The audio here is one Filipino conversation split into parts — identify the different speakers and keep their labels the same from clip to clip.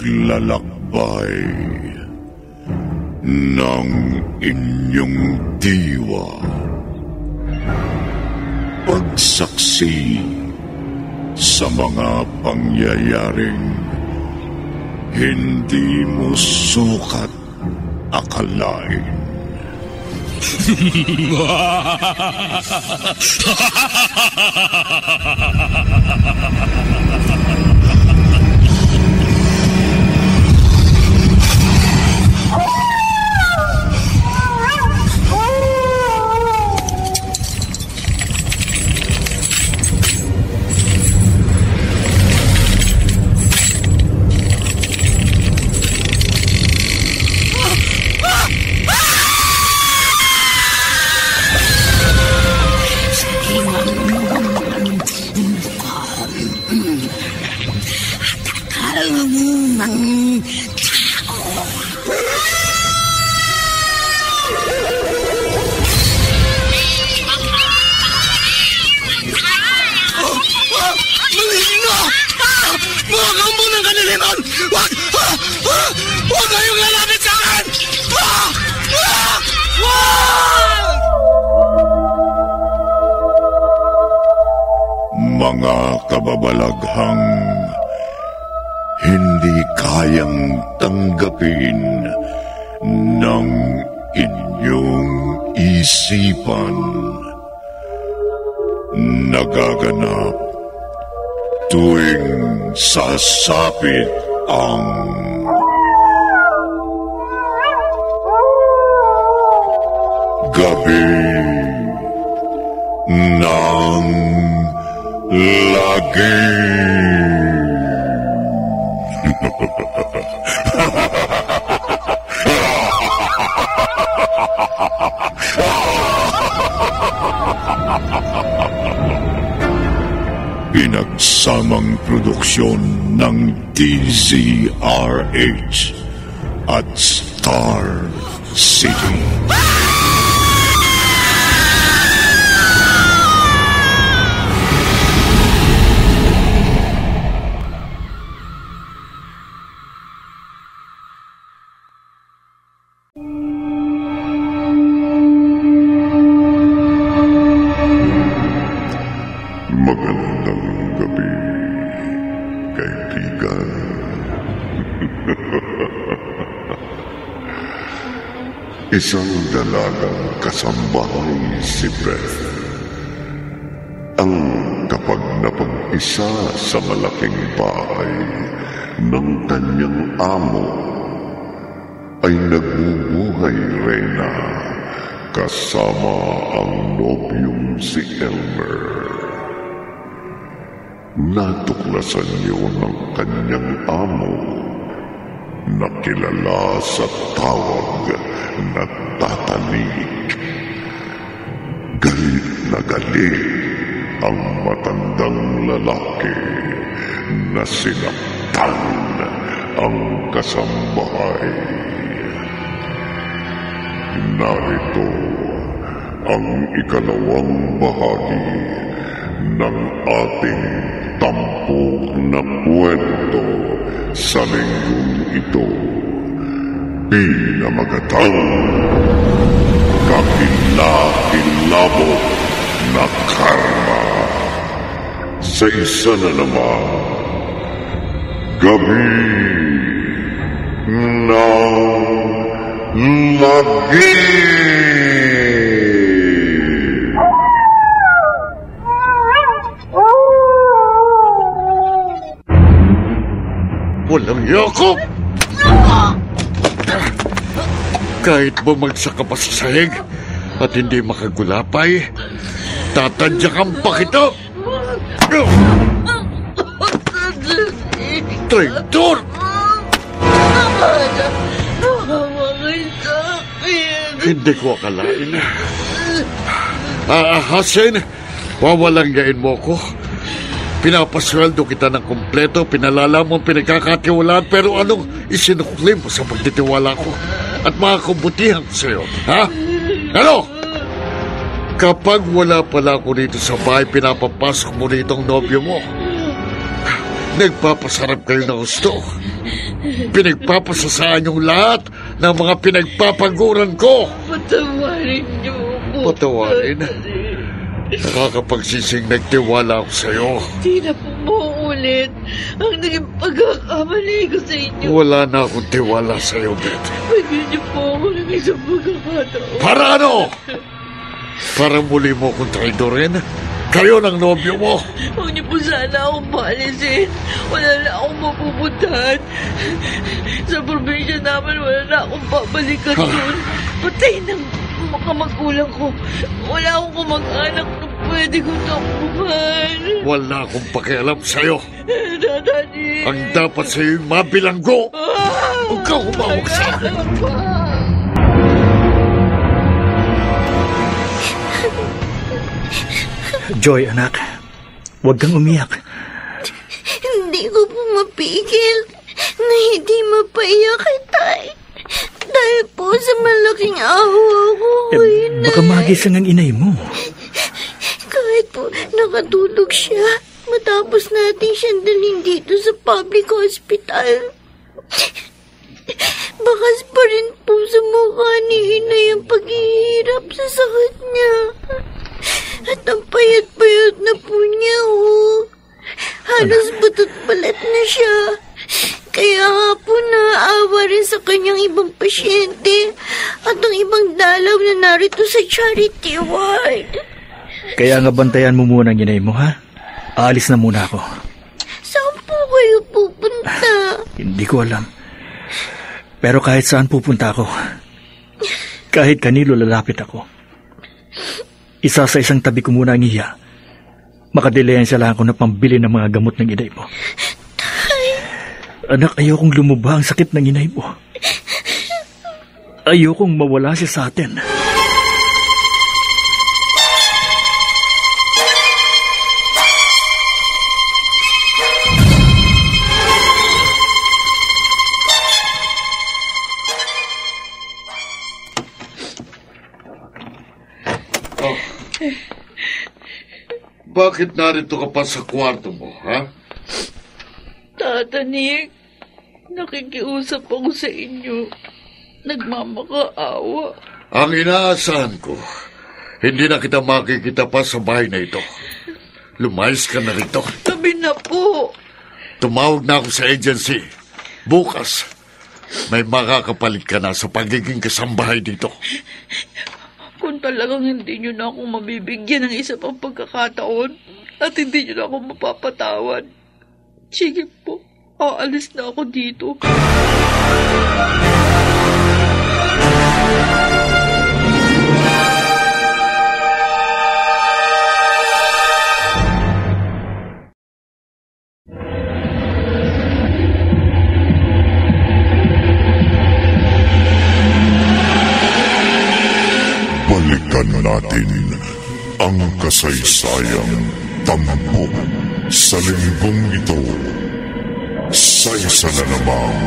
Speaker 1: paglalakbay ng inyong diwa. Pagsaksi sa mga pangyayaring hindi mo sukat akalain.
Speaker 2: Huwag kayong lalapit sa akin!
Speaker 1: Mga kababalaghang hindi kayang tanggapin ng inyong isipan, nagaganap tuwing sasapit ang gabi ng lagi. Pinagsamang produksyon ng DZRH at Star City. Magandang gabi, kaibigan. Isang dalagang kasambahay si Beth. Ang kapag napag-isa sa malaking bahay ng kanyang amo, ay nagbubuhay reyna kasama ang nobyong si Elmer. Natuklasan niyo ng kanyang amo na kilala sa tawag na Tatanik. Galit na galit ang matandang lalaki na sinaktan ang kasambahay. Narito ang ikalawang bahagi ng ating tampok na kwento sa linggong ito. Pinamagatang Kakilakilabot na Karma. Sa isa na naman, Gabi ng Lagi.
Speaker 3: Walang yakap! Kahit bumagsak ka pa sa sahig at hindi makagulapay, tatadyakan pa kita! Traitor! Hindi ko akalain. Hasen, wawalanggain mo ko. Pinapasweldo kita ng kumpleto, pinalala mo ang pinagkakatiwalaan, pero anong isinukli mo sa pagtitiwala ko at mga kabutihan ko sa'yo, ha? Ano? Kapag wala pala ako dito sa bahay, pinapapasok mo rito ang nobyo mo. Nagpapasarap kayo na gusto. pinagpapasasaan yung lahat ng mga pinagpapaguran ko.
Speaker 4: Patawarin niyo po.
Speaker 3: Patawarin? Nakakapagsising nagtiwala ako sa'yo.
Speaker 4: Di na po mauulit ang naging pagkakamali ko sa inyo.
Speaker 3: Wala na akong tiwala sa'yo, Beth.
Speaker 4: Bigyan niyo po ako ng isang pagkakataon.
Speaker 3: Para ano? Para muli mo akong traidorin? Kayo ng nobyo mo.
Speaker 4: Huwag niyo po sana akong paalisin. Wala na akong mapupuntahan. Sa probinsya naman, wala na akong babalikan doon. Patay ng mga magulang ko. Wala akong kumag-anak na pwede ko takbuhan.
Speaker 3: Wala akong pakialam sa'yo.
Speaker 4: Daddy.
Speaker 3: Ang dapat sa'yo yung mabilanggo. Huwag ka humawak sa akin.
Speaker 5: Joy, anak. Huwag kang umiyak.
Speaker 6: Hindi ko po mapigil na hindi mapaiyak kay Tay. Dahil po sa malaking awa ko, inay.
Speaker 5: Baka magising ang inay mo.
Speaker 6: Kahit po nakatulog siya, matapos natin siyang dalhin dito sa public hospital. Bakas pa rin po sa mukha ni inay ang paghihirap sa sakit niya. At ang payat-payat na po niya, oh. Halos batot balat na siya. Kaya nga po naaawa rin sa kanyang ibang pasyente at ang ibang dalaw na narito sa charity ward.
Speaker 5: Kaya nga bantayan mo muna ang inay mo, ha? Aalis na muna ako.
Speaker 6: Saan po kayo pupunta?
Speaker 5: Hindi ko alam. Pero kahit saan pupunta ako, kahit kanino lalapit ako, isa sa isang tabi ko muna ang iya. Makadilayan lang ako na pambili ng mga gamot ng inay mo. Anak, ayokong lumubha ang sakit ng inay mo. Ayokong mawala siya sa atin.
Speaker 3: Bakit narito ka pa sa kwarto mo, ha?
Speaker 4: Tata Nick, nakikiusap ako sa inyo. Nagmamakaawa.
Speaker 3: Ang inaasahan ko, hindi na kita makikita pa sa bahay na ito. Lumayas ka na rito.
Speaker 4: Sabi na po.
Speaker 3: Tumawag na ako sa agency. Bukas, may makakapalit ka na sa pagiging kasambahay dito.
Speaker 4: Kung talagang hindi nyo na ako mabibigyan ng isa pang pagkakataon at hindi nyo na ako mapapatawad, sige po, aalis na ako dito.
Speaker 1: Balikan natin ang kasaysayang tampok sa linggong ito sa isa na namang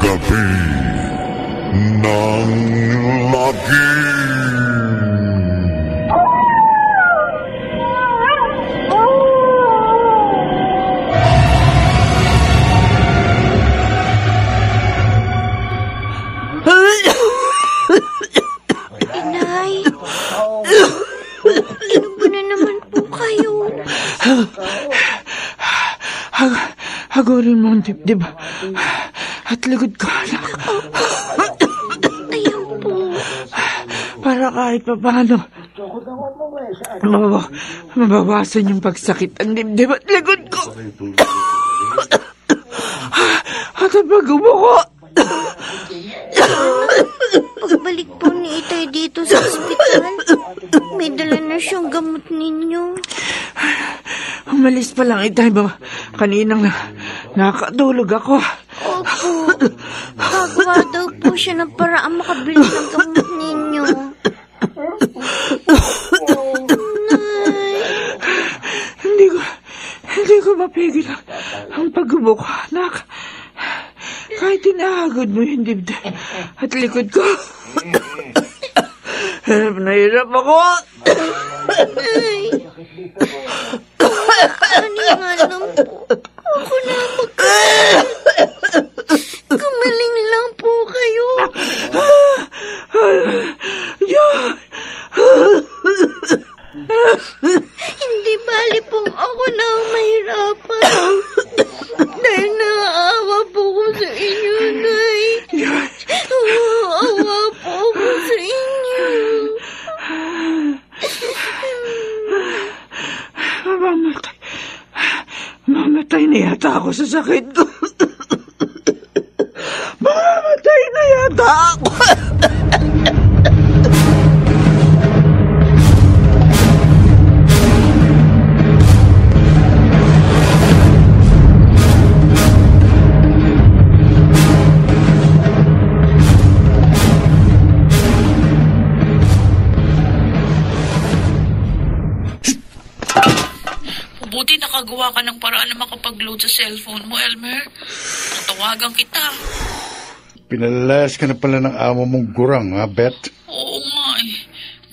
Speaker 1: Gabi ng Lagim.
Speaker 6: Inay, ano ba na naman po kayo?
Speaker 4: Hagorin mo ang dibdib at likod ko, anak.
Speaker 6: Ayan po.
Speaker 4: Para kahit pa paano mabawasan yung pagsakit ang dibdib at likod ko. At ang pag-umuko.
Speaker 6: Pagbalik po ni Itay dito sa ospital, may dala na siyang gamot ninyo.
Speaker 4: Umalis pa lang Itay ba? Kaninang nakatulog ako.
Speaker 6: Opo. Gagawa daw po siya ng paraan makabili ng gamot ninyo.
Speaker 4: Hindi ko mapigil ang pag-umuko, anak. Kahit tinahagod mo yung dibdib at likod ko. Hirap na hirap ako.
Speaker 6: Ay. Ano nga lang po. Ako na magkakaroon.
Speaker 2: yata ako sa sakit ko. Mamamatay na yata ako.
Speaker 4: Buti nakagawa ka ng paraan na makapag-load sa cellphone mo, Elmer. Tatawagan kita.
Speaker 7: Pinalayas ka na pala ng amo mong gurang, ha, Beth?
Speaker 4: Oo nga eh.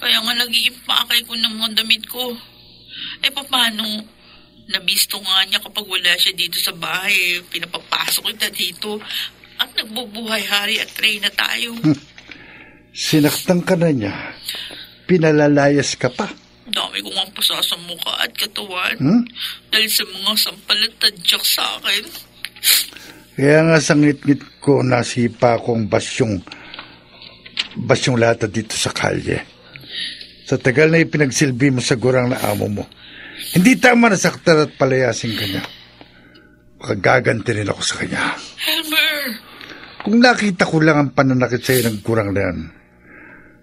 Speaker 4: Kaya nga nag-iimpakay ko ng mga damit ko. Paano? Nabisto nga niya kapag wala siya dito sa bahay. Pinapapasok kita dito. At nagbubuhay hari at Trey na tayo.
Speaker 7: Sinaktan ka na niya. Pinalalayas ka pa.
Speaker 4: Dami ko nga pasa sa mukha at katawan. Dahil sa mga sampal at tadyak sa akin.
Speaker 7: Kaya nga sa ngit-ngit ko nasipa akong basyong lata dito sa kalye. Sa tagal na ipinagsilbi mo sa gurang na amo mo, hindi tama na saktan at palayasin ka niya. Makagaganti rin ako sa kanya.
Speaker 4: Elmer!
Speaker 7: Kung nakita ko lang ang pananakit sa'yo ng gurang na yan,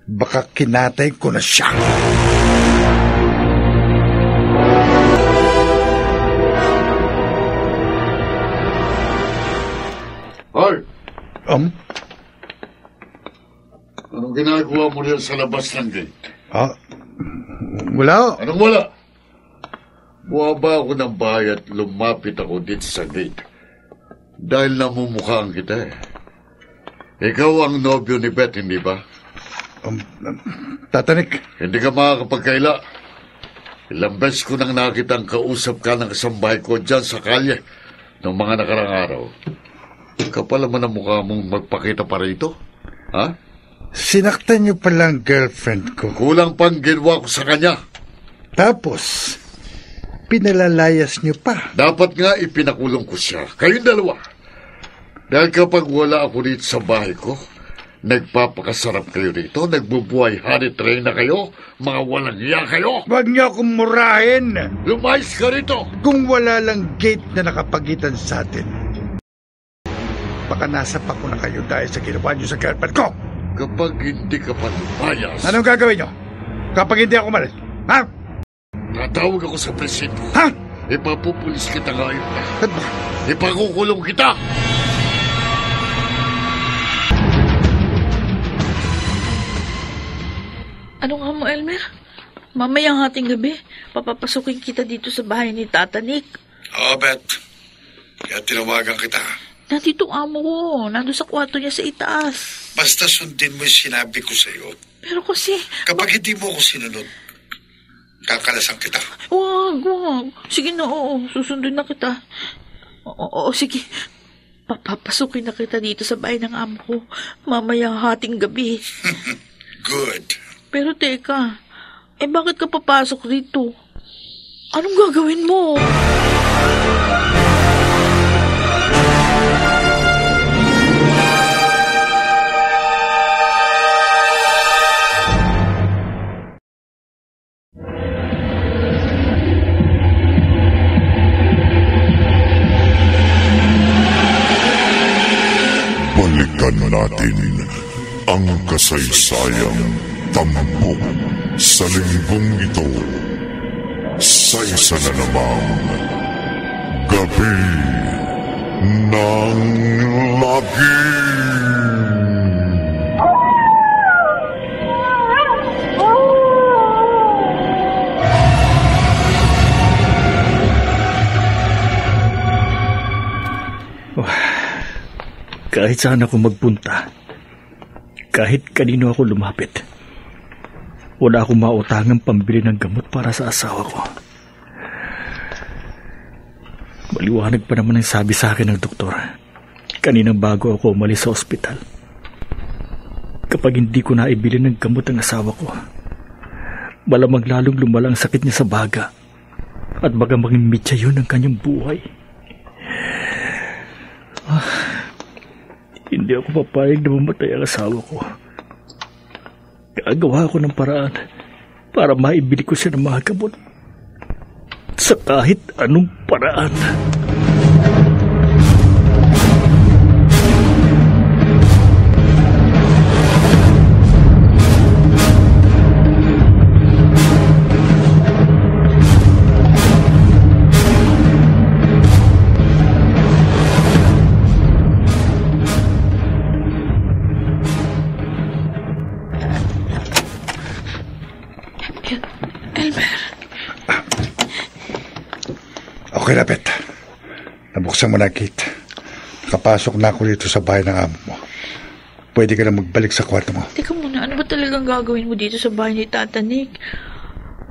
Speaker 7: baka kinatay ko na siya.
Speaker 3: Hoy! Anong ginagawa mo rin sa labas ng gate?
Speaker 7: Wala.
Speaker 3: Anong wala? Buwaba ako ng bahay at lumapit ako dito sa gate. Dahil namumukhaan kita eh. Ikaw ang nobyo ni Beth, hindi ba?
Speaker 7: Tatanik.
Speaker 3: Hindi ka makakapagkaila. Ilang beses ko nang nakitang kausap ka ng kasambahay ko dyan sa kalye noong mga nakarang araw. Kapal naman ang mukha mong magpakita pa rito. Ha?
Speaker 7: Sinaktan niyo palang girlfriend ko.
Speaker 3: Kulang pang ginawa ko sa kanya.
Speaker 7: Tapos, pinalalayas niyo pa.
Speaker 3: Dapat nga ipinakulong ko siya. Kayong dalawa. Dahil kapag wala ako dito sa bahay ko, nagpapakasarap kayo rito, nagbubuhay honey train na kayo, mga walang iya kayo.
Speaker 7: Huwag niyo akong murahin.
Speaker 3: Lumayas ka rito.
Speaker 7: Kung wala lang gate na nakapagitan sa atin, baka nasa pa ko na kayo dahil sa ginawa niyo sa girlfriend ko.
Speaker 3: Kapag hindi ka pa lumayas...
Speaker 7: Anong gagawin niyo? Kapag hindi ako malis? Ha?
Speaker 3: Tatawag ako sa presinto.
Speaker 7: Ha?
Speaker 3: Ipapupulis kita ngayon. Ipakukulong kita.
Speaker 4: Ano nga mo, Elmer? Mamayang hating gabi, papapasukin kita dito sa bahay ni Tata Nick.
Speaker 1: Oo, Beth. Kaya tinawagan kita.
Speaker 4: Nandito amo ko. Nandun sa kwarto niya sa itaas.
Speaker 1: Basta sundin mo yung sinabi ko sa'yo.
Speaker 4: Pero kasi...
Speaker 1: Kapag hindi mo ako sinunod, kakalasan kita.
Speaker 4: Wag. Sige na, oo. Susundin na kita. Oo, sige. Papapasukin na kita dito sa bahay ng amo ko. Mamayang hating gabi.
Speaker 1: Good.
Speaker 4: Pero teka, bakit ka papasok dito? Anong gagawin mo?
Speaker 1: Balikan natin ang kasaysayan. Tampok sa linggong ito sa isa na namang Gabi ng Lagim.
Speaker 5: Kahit saan ako magpunta, kahit kanino ako lumapit, wala akong mautangang pambili ng gamot para sa asawa ko. Maliwanag pa naman ang sabi sa akin ng doktor kaninang bago ako umalis sa ospital. Kapag hindi ko naibili ng gamot ang asawa ko, malamang lalong lumala ang sakit niya sa baga at baga maging mitya yun ang kanyang buhay. Hindi ako papayag na mamatay ang asawa ko. Gagawa ako ng paraan para maibili ko siya ng mga gamot sa kahit anong paraan.
Speaker 4: Elmer.
Speaker 7: Okay na, Bet. Nabuksan mo na, Kate. Nakapasok na ako dito sa bahay ng amo mo. Pwede ka na magbalik sa kwarto mo.
Speaker 4: Teka muna, ano ba talagang gagawin mo dito sa bahay ni Tata Nick?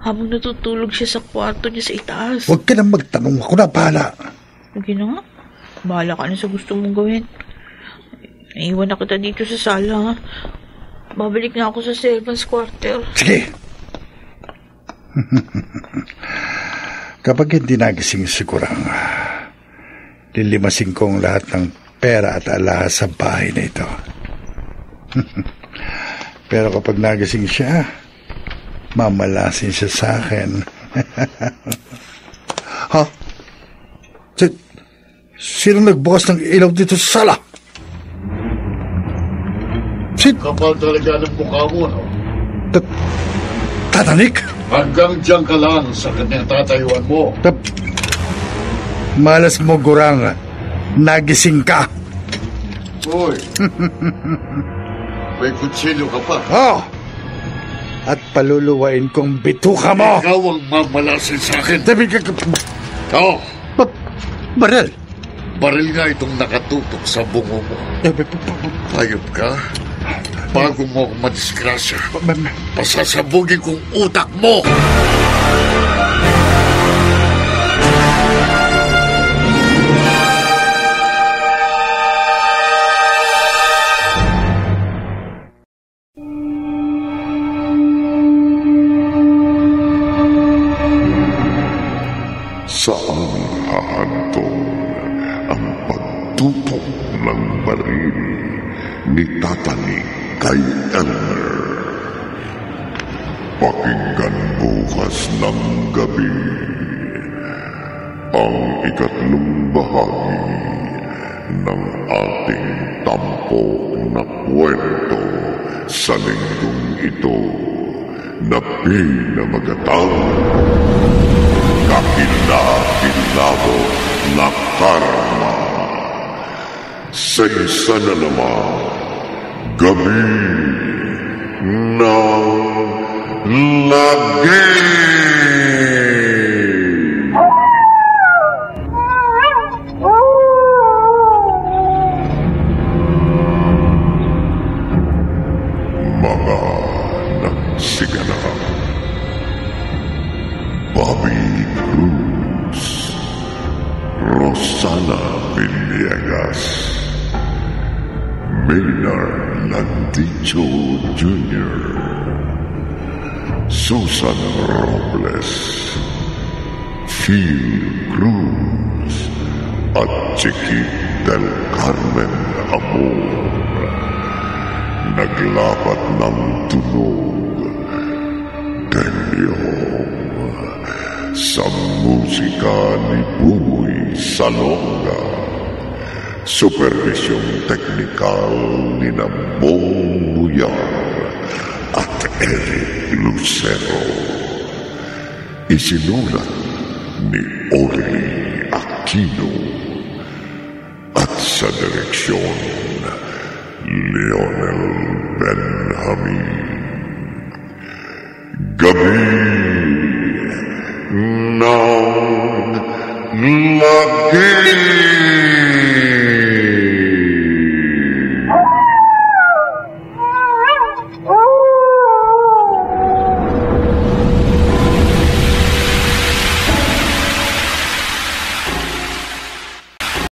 Speaker 4: Habang natutulog siya sa kwarto niya sa itaas.
Speaker 7: Huwag ka na magtanong. Ako na bahala.
Speaker 4: Sige na nga. Bahala ka na sa gusto mong gawin. Naiwan na kita dito sa sala, ha? Babalik na ako sa servants' quarter.
Speaker 7: Sige. Kapag hindi nagising sigurang lilimasin ko ang lahat ng pera at alahas sa bahay na ito. Pero kapag nagising siya, mamalasin siya sa akin. Ha? Sino nagbukas ng ilaw dito sa sala?
Speaker 3: Kapal talaga ng mukha mo, no?
Speaker 7: Tata Nick?
Speaker 3: Hanggang diyan ka lang sa kanyang tatayuan mo.
Speaker 7: Malas mo, Gurang. Nagising ka.
Speaker 3: Uy. May kutsilyo ka pa.
Speaker 7: Oh! At paluluwain kong bituka mo.
Speaker 3: Ikaw ang mamalasin sa akin.
Speaker 7: Sabi ka...
Speaker 3: Oo.
Speaker 7: Baril?
Speaker 3: Baril nga itong nakatutok sa bungo mo. Hayop ka? Bago mo akong madisgrasya, pasasabugin kong utak mo!
Speaker 8: Saan hahantong ang pagtutok ng baril ni Tata Nick kay Elmer? Pakinggan bukas ng gabi ang ikatlong bahagi ng ating tampok na kwento sa linggong ito na pinamagatang Kakilakilabo na Karma. Sa isa na naman gabi ng lagi. Mga nagsiganap, Bobby Cruz, Rosana Villegas, Maynard Landicho Jr., Susan Robles, Phil Cruz, at Chiquit del Carmen Amor. Naglapat ng tunog, Delyong, sa musika ni Buboy Salonga. Supervisyong teknikal ni Bong Buyar at Eric Lucero. Isinulat ni Orly Aquino at sa direksyon Leonel Benjamin. Gabi ng lagi.